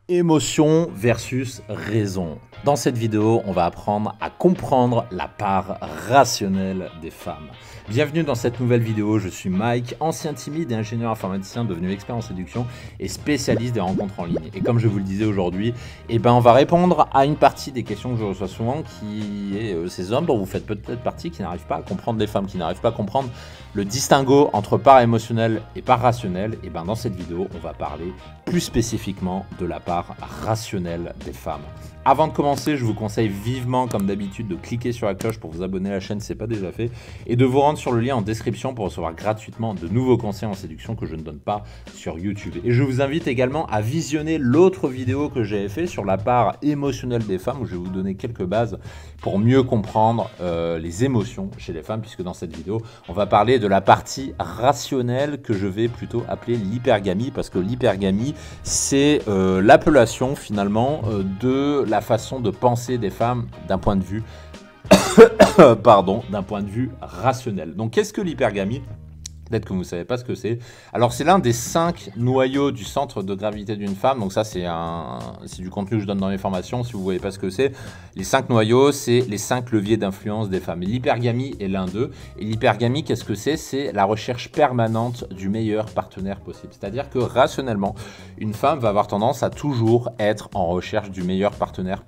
Émotion versus raison. Dans cette vidéo, on va apprendre à comprendre la part rationnelle des femmes. Bienvenue dans cette nouvelle vidéo, je suis Mike, ancien timide et ingénieur informaticien devenu expert en séduction et spécialiste des rencontres en ligne. Et comme je vous le disais aujourd'hui, on va répondre à une partie des questions que je reçois souvent qui est ces hommes dont vous faites peut-être partie qui n'arrivent pas à comprendre les femmes, qui n'arrivent pas à comprendre le distinguo entre part émotionnelle et part rationnelle. Et dans cette vidéo, on va parler plus spécifiquement de la part rationnelle des femmes. Avant de commencer, je vous conseille vivement, comme d'habitude, de cliquer sur la cloche pour vous abonner à la chaîne si ce n'est pas déjà fait et de vous rendre sur le lien en description pour recevoir gratuitement de nouveaux conseils en séduction que je ne donne pas sur YouTube. Et je vous invite également à visionner l'autre vidéo que j'ai fait sur la part émotionnelle des femmes où je vais vous donner quelques bases pour mieux comprendre les émotions chez les femmes, puisque dans cette vidéo, on va parler de la partie rationnelle que je vais plutôt appeler l'hypergamie, parce que l'hypergamie, c'est l'appellation finalement de la façon de penser des femmes d'un point de vue d'un point de vue rationnel. Donc qu'est-ce que l'hypergamie ? Peut-être que vous ne savez pas ce que c'est. Alors, c'est l'un des 5 noyaux du centre de gravité d'une femme. Donc ça, c'est du contenu que je donne dans mes formations. Si vous ne voyez pas ce que c'est, les 5 noyaux, c'est les 5 leviers d'influence des femmes. Et l'hypergamie est l'un d'eux. Et l'hypergamie, qu'est-ce que c'est ? C'est la recherche permanente du meilleur partenaire possible. C'est-à-dire que rationnellement, une femme va avoir tendance à toujours être en recherche du meilleur partenaire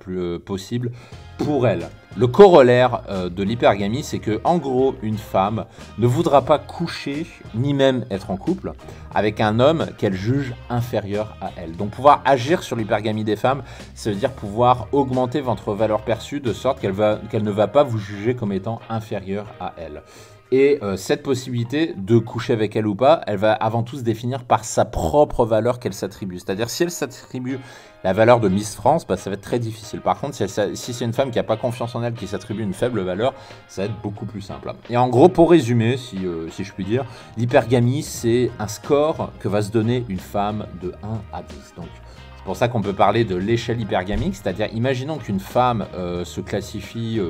possible pour elle. Le corollaire de l'hypergamie, c'est que en gros, une femme ne voudra pas coucher ni même être en couple avec un homme qu'elle juge inférieur à elle. Donc pouvoir agir sur l'hypergamie des femmes, ça veut dire pouvoir augmenter votre valeur perçue de sorte qu'elle ne va pas vous juger comme étant inférieure à elle. Et cette possibilité de coucher avec elle ou pas, elle va avant tout se définir par sa propre valeur qu'elle s'attribue. C'est-à-dire si elle s'attribue la valeur de Miss France, ça va être très difficile. Par contre, si c'est une femme qui n'a pas confiance en elle, qui s'attribue une faible valeur, ça va être beaucoup plus simple. Et en gros, pour résumer, si je puis dire, l'hypergamie, c'est un score que va se donner une femme de 1 à 10. Donc, c'est pour ça qu'on peut parler de l'échelle hypergamique, c'est-à-dire imaginons qu'une femme se classifie,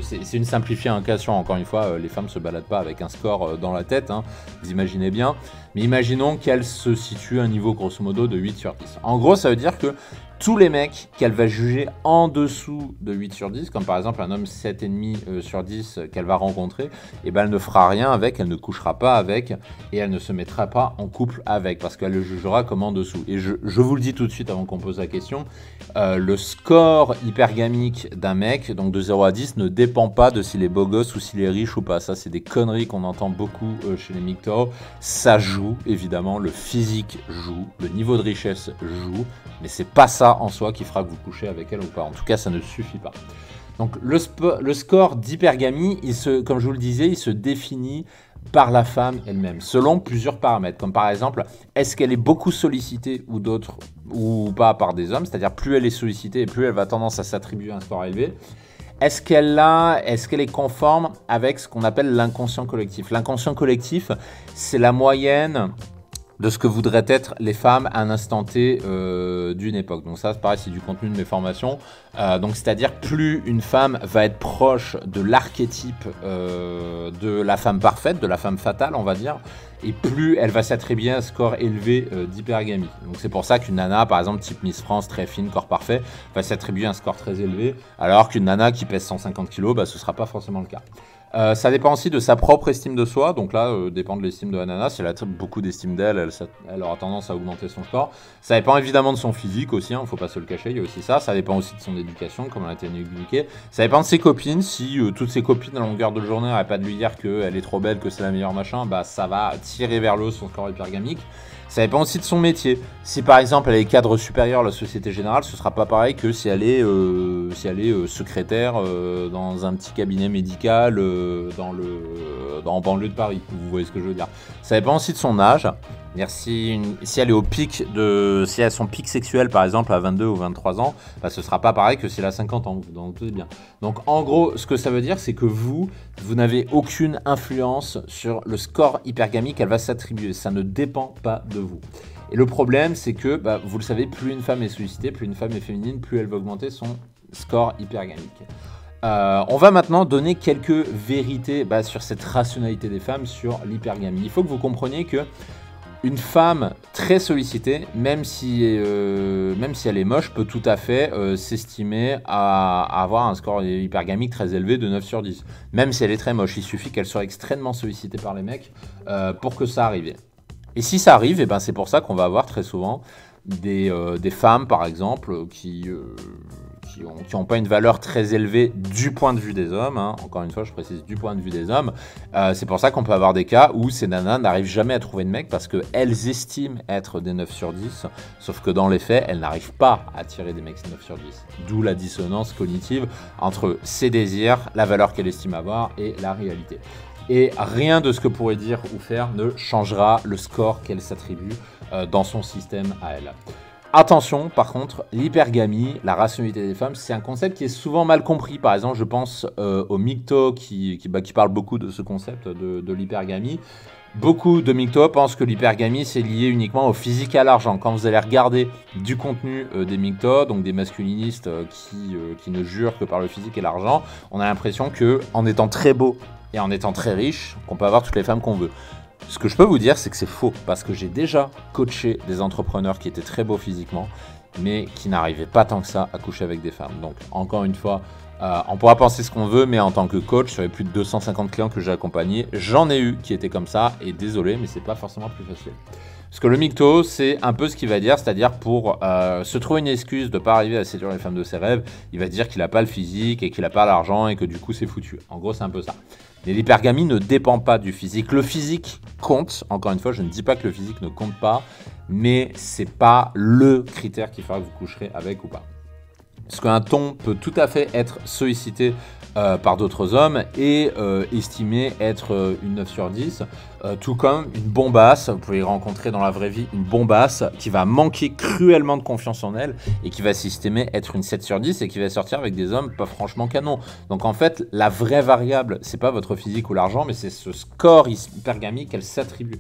c'est une simplification encore une fois, les femmes ne se baladent pas avec un score dans la tête, hein, vous imaginez bien, mais imaginons qu'elle se situe à un niveau grosso modo de 8 sur 10. En gros, ça veut dire que tous les mecs qu'elle va juger en dessous de 8 sur 10, comme par exemple un homme 7,5 sur 10 qu'elle va rencontrer, elle ne fera rien avec, elle ne couchera pas avec et elle ne se mettra pas en couple avec parce qu'elle le jugera comme en dessous. Et je vous le dis tout de suite avant qu'on pose la question, le score hypergamique d'un mec, donc de 0 à 10, ne dépend pas de s'il est beau gosse ou s'il est riche ou pas. Ça, c'est des conneries qu'on entend beaucoup chez les MGTOW. Ça joue, évidemment, le physique joue, le niveau de richesse joue, mais c'est pas ça en soi qui fera que vous couchez avec elle ou pas. En tout cas, ça ne suffit pas. Donc le score d'hypergamie, comme je vous le disais, il se définit par la femme elle-même, selon plusieurs paramètres, comme par exemple, est-ce qu'elle est beaucoup sollicitée ou pas par des hommes, c'est-à-dire plus elle est sollicitée et plus elle va tendance à s'attribuer un score élevé. Est-ce qu'elle est conforme avec ce qu'on appelle l'inconscient collectif? L'inconscient collectif, c'est la moyenne de ce que voudraient être les femmes à un instant T d'une époque. Donc ça, c'est pareil, c'est du contenu de mes formations. Donc c'est-à-dire plus une femme va être proche de l'archétype de la femme parfaite, de la femme fatale, on va dire, et plus elle va s'attribuer un score élevé d'hypergamie. Donc c'est pour ça qu'une nana, par exemple, type Miss France, très fine, corps parfait, va s'attribuer un score très élevé, alors qu'une nana qui pèse 150 kg, ce ne sera pas forcément le cas. Ça dépend aussi de sa propre estime de soi, donc là, dépend de l'estime de la nana. Si elle a beaucoup d'estime d'elle, elle aura tendance à augmenter son score. Ça dépend évidemment de son physique aussi, hein, faut pas se le cacher, il y a aussi ça. Ça dépend aussi de son éducation, comment elle a été éduquée. Ça dépend de ses copines, si toutes ses copines à longueur de journée n'arrêtent pas de lui dire qu'elle est trop belle, que c'est la meilleure machin, ça va tirer vers le haut son score hypergamique. Ça dépend aussi de son métier. Si par exemple elle est cadre supérieur à la Société Générale, ce sera pas pareil que si elle est secrétaire dans un petit cabinet médical en banlieue de Paris. Vous voyez ce que je veux dire. Ça dépend aussi de son âge. Si elle est au pic si elle a son pic sexuel par exemple à 22 ou 23 ans, ce sera pas pareil que si elle a 50 ans. Donc tout est bien. Donc en gros, ce que ça veut dire, c'est que vous n'avez aucune influence sur le score hypergamique qu'elle va s'attribuer. Ça ne dépend pas de vous. Et le problème, c'est que, vous le savez, plus une femme est sollicitée, plus une femme est féminine, plus elle va augmenter son score hypergamique. On va maintenant donner quelques vérités sur cette rationalité des femmes, sur l'hypergamie. Il faut que vous compreniez que Une femme très sollicitée, même si elle est moche, peut tout à fait s'estimer à avoir un score hypergamique très élevé de 9 sur 10. Même si elle est très moche, il suffit qu'elle soit extrêmement sollicitée par les mecs pour que ça arrive. Et si ça arrive, eh ben c'est pour ça qu'on va avoir très souvent des femmes, par exemple, qui n'ont pas une valeur très élevée du point de vue des hommes, hein. Encore une fois, je précise du point de vue des hommes. C'est pour ça qu'on peut avoir des cas où ces nanas n'arrivent jamais à trouver de mec parce qu'elles estiment être des 9 sur 10, sauf que dans les faits, elles n'arrivent pas à tirer des mecs 9 sur 10. D'où la dissonance cognitive entre ses désirs, la valeur qu'elle estime avoir et la réalité. Et rien de ce que pourrait dire ou faire ne changera le score qu'elle s'attribue dans son système à elle. Attention, par contre, l'hypergamie, la rationalité des femmes, c'est un concept qui est souvent mal compris. Par exemple, je pense aux mythos qui parlent beaucoup de ce concept de l'hypergamie. Beaucoup de mythos pensent que l'hypergamie, c'est lié uniquement au physique et à l'argent. Quand vous allez regarder du contenu des mythos, donc des masculinistes qui ne jurent que par le physique et l'argent, on a l'impression qu'en étant très beau et en étant très riche, qu'on peut avoir toutes les femmes qu'on veut. Ce que je peux vous dire, c'est que c'est faux, parce que j'ai déjà coaché des entrepreneurs qui étaient très beaux physiquement, mais qui n'arrivaient pas tant que ça à coucher avec des femmes. Donc, encore une fois, on pourra penser ce qu'on veut, mais en tant que coach, sur les plus de 250 clients que j'ai accompagnés, j'en ai eu qui étaient comme ça, et désolé, mais c'est pas forcément plus facile. Parce que le mytho, c'est un peu ce qu'il va dire, c'est-à-dire pour se trouver une excuse de ne pas arriver à séduire les femmes de ses rêves, il va dire qu'il n'a pas le physique et qu'il n'a pas l'argent et que du coup c'est foutu. En gros, c'est un peu ça. Mais l'hypergamie ne dépend pas du physique. Le physique compte, encore une fois, je ne dis pas que le physique ne compte pas, mais c'est pas le critère qui fera que vous coucherez avec ou pas. Parce qu'un ton peut tout à fait être sollicité par d'autres hommes et estimé être une 9 sur 10, tout comme une bombasse, vous pouvez rencontrer dans la vraie vie une bombasse qui va manquer cruellement de confiance en elle et qui va s'estimer être une 7 sur 10 et qui va sortir avec des hommes pas franchement canons. Donc en fait, la vraie variable, c'est pas votre physique ou l'argent, mais c'est ce score hypergamique qu'elle s'attribue.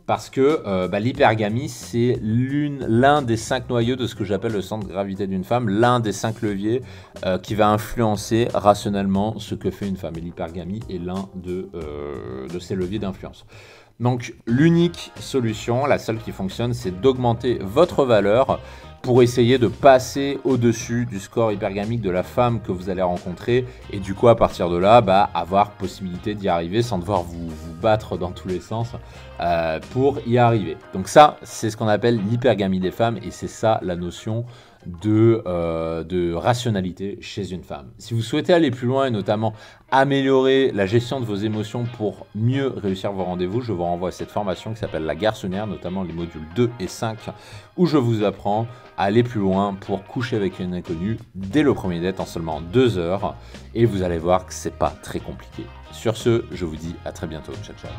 Parce que l'hypergamie, c'est l'un des 5 noyaux de ce que j'appelle le centre de gravité d'une femme, l'un des 5 leviers qui va influencer rationnellement ce que fait une femme. Et l'hypergamie est l'un de ces leviers d'influence. Donc l'unique solution, la seule qui fonctionne, c'est d'augmenter votre valeur pour essayer de passer au-dessus du score hypergamique de la femme que vous allez rencontrer et du coup à partir de là avoir possibilité d'y arriver sans devoir vous battre dans tous les sens pour y arriver. Donc ça, c'est ce qu'on appelle l'hypergamie des femmes et c'est ça la notion de rationalité chez une femme. Si vous souhaitez aller plus loin et notamment améliorer la gestion de vos émotions pour mieux réussir vos rendez-vous, je vous renvoie à cette formation qui s'appelle La Garçonnière, notamment les modules 2 et 5, où je vous apprends à aller plus loin pour coucher avec une inconnue dès le premier date en seulement 2 heures. Et vous allez voir que c'est pas très compliqué. Sur ce, je vous dis à très bientôt. Ciao, ciao.